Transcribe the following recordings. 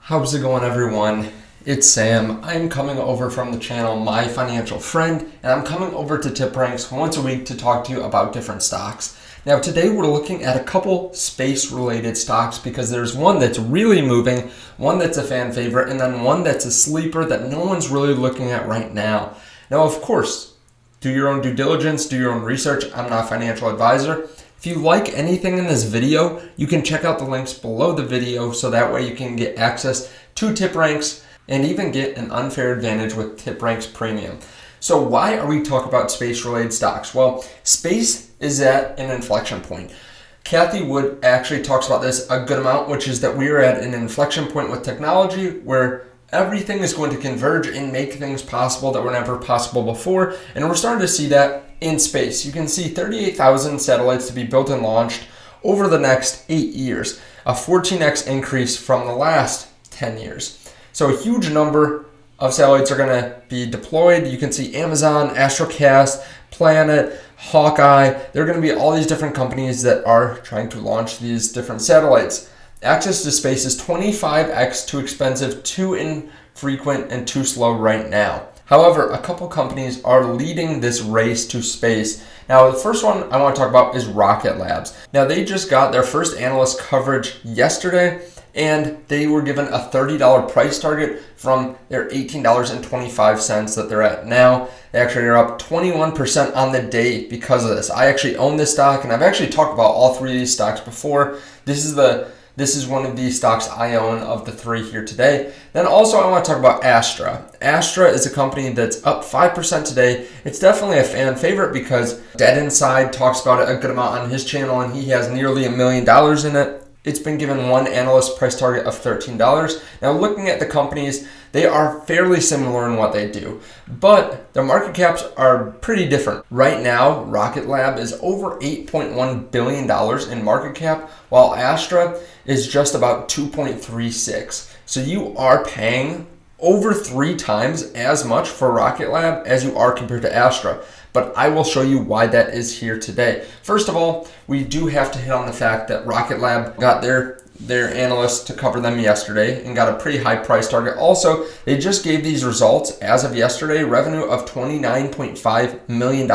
How's it going, everyone? It's Sam. I'm coming over from the channel My Financial Friend, and I'm coming over to TipRanks once a week to talk to you about different stocks. Now today we're looking at a couple space-related stocks because there's one that's really moving, one that's a fan favorite, and then one that's a sleeper that no one's really looking at right now. Now, of course, do your own due diligence, do your own research. I'm not a financial advisor. If you like anything in this video, you can check out the links below the video so that way you can get access to TipRanks and even get an unfair advantage with TipRanks Premium. So why are we talking about space-related stocks? Well, space is at an inflection point. Kathy Wood actually talks about this a good amount, which is that we are at an inflection point with technology where everything is going to converge and make things possible that were never possible before. And we're starting to see that in space. You can see 38,000 satellites to be built and launched over the next 8 years, a 14x increase from the last 10 years. So a huge number of satellites are going to be deployed. You can see Amazon, Astra, Planet, Hawkeye. There are going to be all these different companies that are trying to launch these different satellites. Access to space is 25x too expensive, too infrequent, and too slow right now. However, a couple companies are leading this race to space. Now, the first one I want to talk about is Rocket Labs. Now, they just got their first analyst coverage yesterday, and they were given a $30 price target from their $18.25 that they're at now. They actually are up 21% on the day because of this. I actually own this stock, and I've actually talked about all three of these stocks before. This is one of the stocks I own of the three here today. Then also I want to talk about Astra. Astra is a company that's up 5% today. It's definitely a fan favorite because Dead Inside talks about it a good amount on his channel, and he has nearly $1 million in it. It's been given one analyst price target of $13. Now, looking at the companies, they are fairly similar in what they do, but their market caps are pretty different. Right now, Rocket Lab is over $8.1 billion in market cap, while Astra is just about 2.36. So you are paying over 3 times as much for Rocket Lab as you are compared to Astra. But I will show you why that is here today. First of all, we do have to hit on the fact that Rocket Lab got their analysts to cover them yesterday and got a pretty high price target. Also, they just gave these results as of yesterday, revenue of $29.5 million,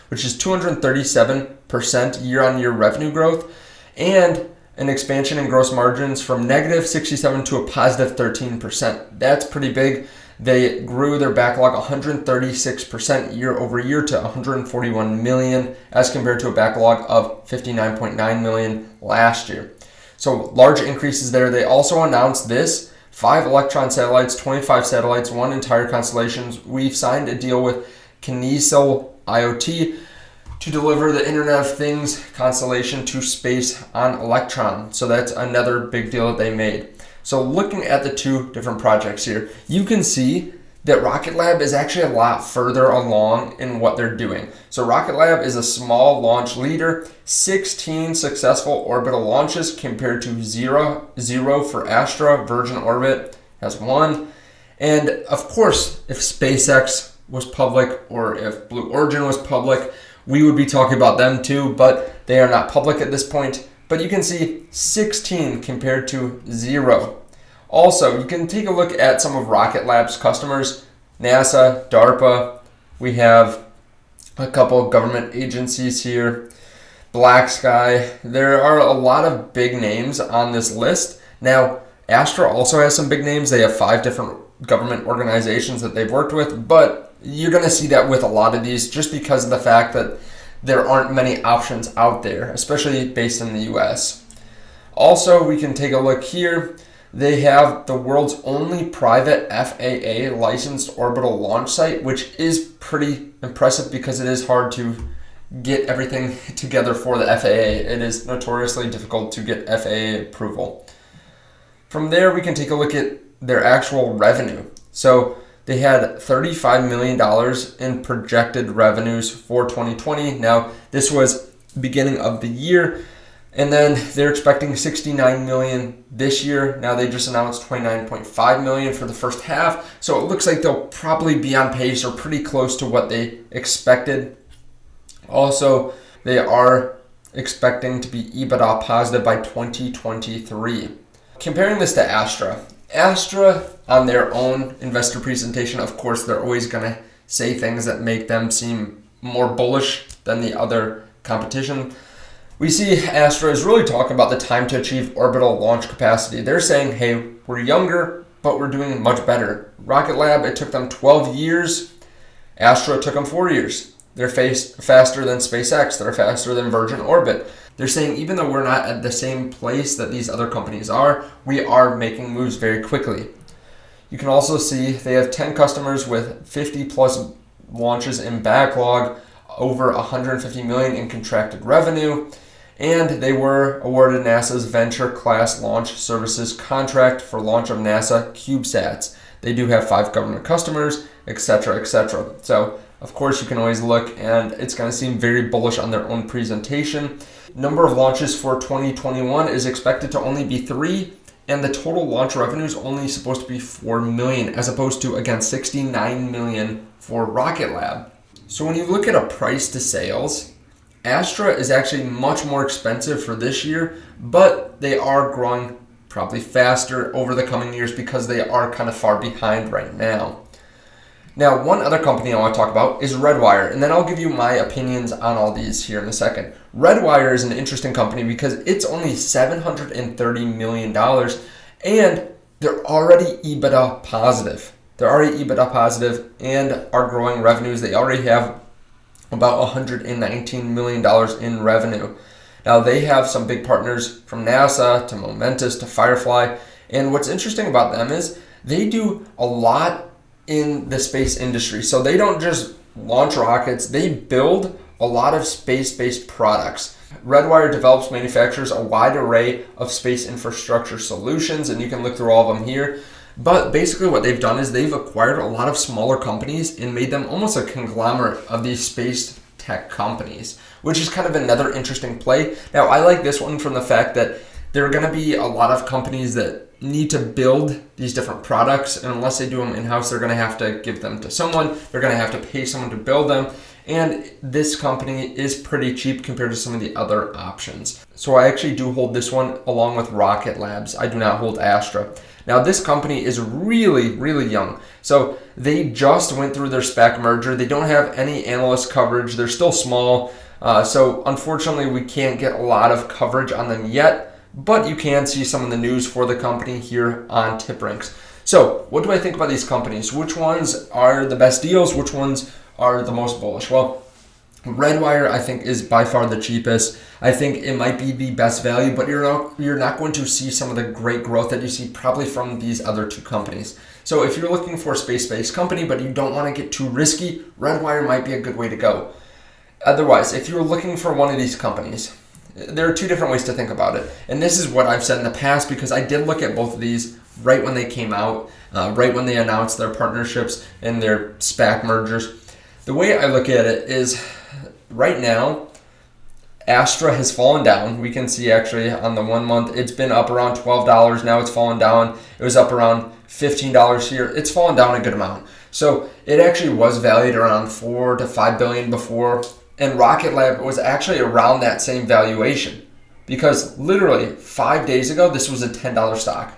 which is 237% year-on-year revenue growth, and an expansion in gross margins from negative 67 to a positive 13%. That's pretty big. They grew their backlog 136% year over year to 141 million as compared to a backlog of 59.9 million last year. So large increases there. They also announced this: 5 Electron satellites, 25 satellites, 1 entire constellation. We've signed a deal with Kinesil IoT to deliver the Internet of Things constellation to space on Electron. So that's another big deal that they made. So looking at the two different projects here, you can see that Rocket Lab is actually a lot further along in what they're doing. So Rocket Lab is a small launch leader, 16 successful orbital launches compared to zero for Astra. Virgin Orbit has 1. And of course, if SpaceX was public or if Blue Origin was public, we would be talking about them too, but they are not public at this point. But you can see 16 compared to 0. Also, you can take a look at some of Rocket Lab's customers: NASA, DARPA. We have a couple of government agencies here, Black Sky. There are a lot of big names on this list. Now, Astra also has some big names. They have 5 different government organizations that they've worked with, but you're going to see that with a lot of these just because of the fact that there aren't many options out there, especially based in the US. Also, we can take a look here. They have the world's only private FAA licensed orbital launch site, which is pretty impressive because it is hard to get everything together for the FAA. It is notoriously difficult to get FAA approval. From there, we can take a look at their actual revenue. So they had $35 million in projected revenues for 2020. Now, this was beginning of the year, and then they're expecting 69 million this year. Now, they just announced 29.5 million for the first half, so it looks like they'll probably be on pace or pretty close to what they expected. Also, they are expecting to be EBITDA positive by 2023. Comparing this to Astra, Astra, on their own investor presentation, of course, they're always going to say things that make them seem more bullish than the other competition. We see Astra is really talking about the time to achieve orbital launch capacity. They're saying, hey, we're younger, but we're doing much better. Rocket Lab, it took them 12 years. Astra took them 4 years. They're faster than SpaceX. They're faster than Virgin Orbit. They're saying even though we're not at the same place that these other companies are, we are making moves very quickly. You can also see they have 10 customers with 50 plus launches in backlog, over 150 million in contracted revenue, and they were awarded NASA's Venture Class Launch Services contract for launch of NASA CubeSats. They do have 5 government customers, etc., etc. So, of course, you can always look, and it's going to seem very bullish on their own presentation. Number of launches for 2021 is expected to only be 3, and the total launch revenue is only supposed to be 4 million, as opposed to, again, 69 million for Rocket Lab. So when you look at a price to sales, Astra is actually much more expensive for this year, but they are growing probably faster over the coming years because they are kind of far behind right now. Now, one other company I want to talk about is Redwire, and then I'll give you my opinions on all these here in a second. Redwire is an interesting company because it's only $730 million, and they're already EBITDA positive. They're already EBITDA positive and are growing revenues. They already have about $119 million in revenue. Now, they have some big partners from NASA to Momentus to Firefly, and what's interesting about them is they do a lot in the space industry. So they don't just launch rockets, they build a lot of space-based products. Redwire develops, manufactures a wide array of space infrastructure solutions, and you can look through all of them here. But basically what they've done is they've acquired a lot of smaller companies and made them almost a conglomerate of these space tech companies, which is kind of another interesting play. Now, I like this one from the fact that there are going to be a lot of companies that need to build these different products, and unless they do them in-house, they're going to have to give them to someone. They're going to have to pay someone to build them, and this company is pretty cheap compared to some of the other options. So I actually do hold this one along with Rocket Labs. I do not hold Astra. Now, this company is really, really young. So they just went through their SPAC merger. They don't have any analyst coverage. They're still small. So unfortunately, we can't get a lot of coverage on them yet, but you can see some of the news for the company here on TipRanks. So what do I think about these companies? Which ones are the best deals? Which ones are the most bullish? Well, Redwire, I think, is by far the cheapest. I think it might be the best value, but you're not going to see some of the great growth that you see probably from these other two companies. So if you're looking for a space-based company, but you don't want to get too risky, Redwire might be a good way to go. Otherwise, if you're looking for one of these companies, there are two different ways to think about it. And this is what I've said in the past because I did look at both of these right when they came out, right when they announced their partnerships and their SPAC mergers. The way I look at it is right now, Astra has fallen down. We can see actually on the 1 month, it's been up around $12. Now it's fallen down. It was up around $15 here. It's fallen down a good amount. So it actually was valued around $4 to $5 billion before. And Rocket Lab was actually around that same valuation because literally 5 days ago, this was a $10 stock.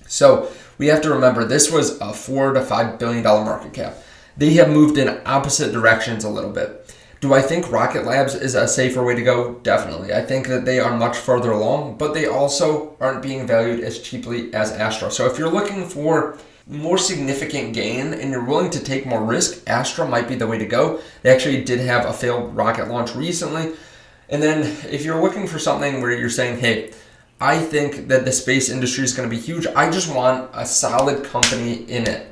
So we have to remember this was a $4 to $5 billion market cap. They have moved in opposite directions a little bit. Do I think Rocket Labs is a safer way to go? Definitely. I think that they are much further along, but they also aren't being valued as cheaply as Astra. So if you're looking for more significant gain and you're willing to take more risk, Astra might be the way to go. They actually did have a failed rocket launch recently. And then if you're looking for something where you're saying, hey, I think that the space industry is going to be huge. I just want a solid company in it,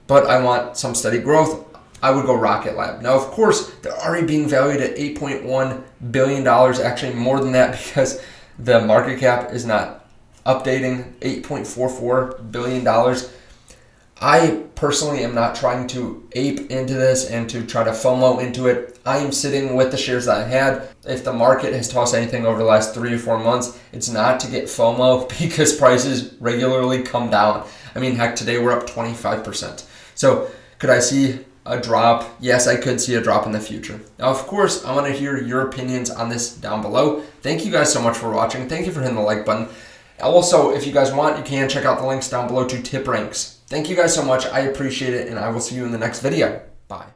but I want some steady growth. I would go Rocket Lab. Now, of course, they're already being valued at $8.1 billion, actually more than that because the market cap is not updating, $8.44 billion. I personally am not trying to ape into this and to try to FOMO into it. I am sitting with the shares that I had. If the market has tossed anything over the last 3 or 4 months, it's not to get FOMO because prices regularly come down. I mean, heck, today we're up 25%. So could I see a drop? Yes, I could see a drop in the future. Now, of course, I want to hear your opinions on this down below. Thank you guys so much for watching. Thank you for hitting the like button. Also, if you guys want, you can check out the links down below to TipRanks. Thank you guys so much. I appreciate it, and I will see you in the next video. Bye.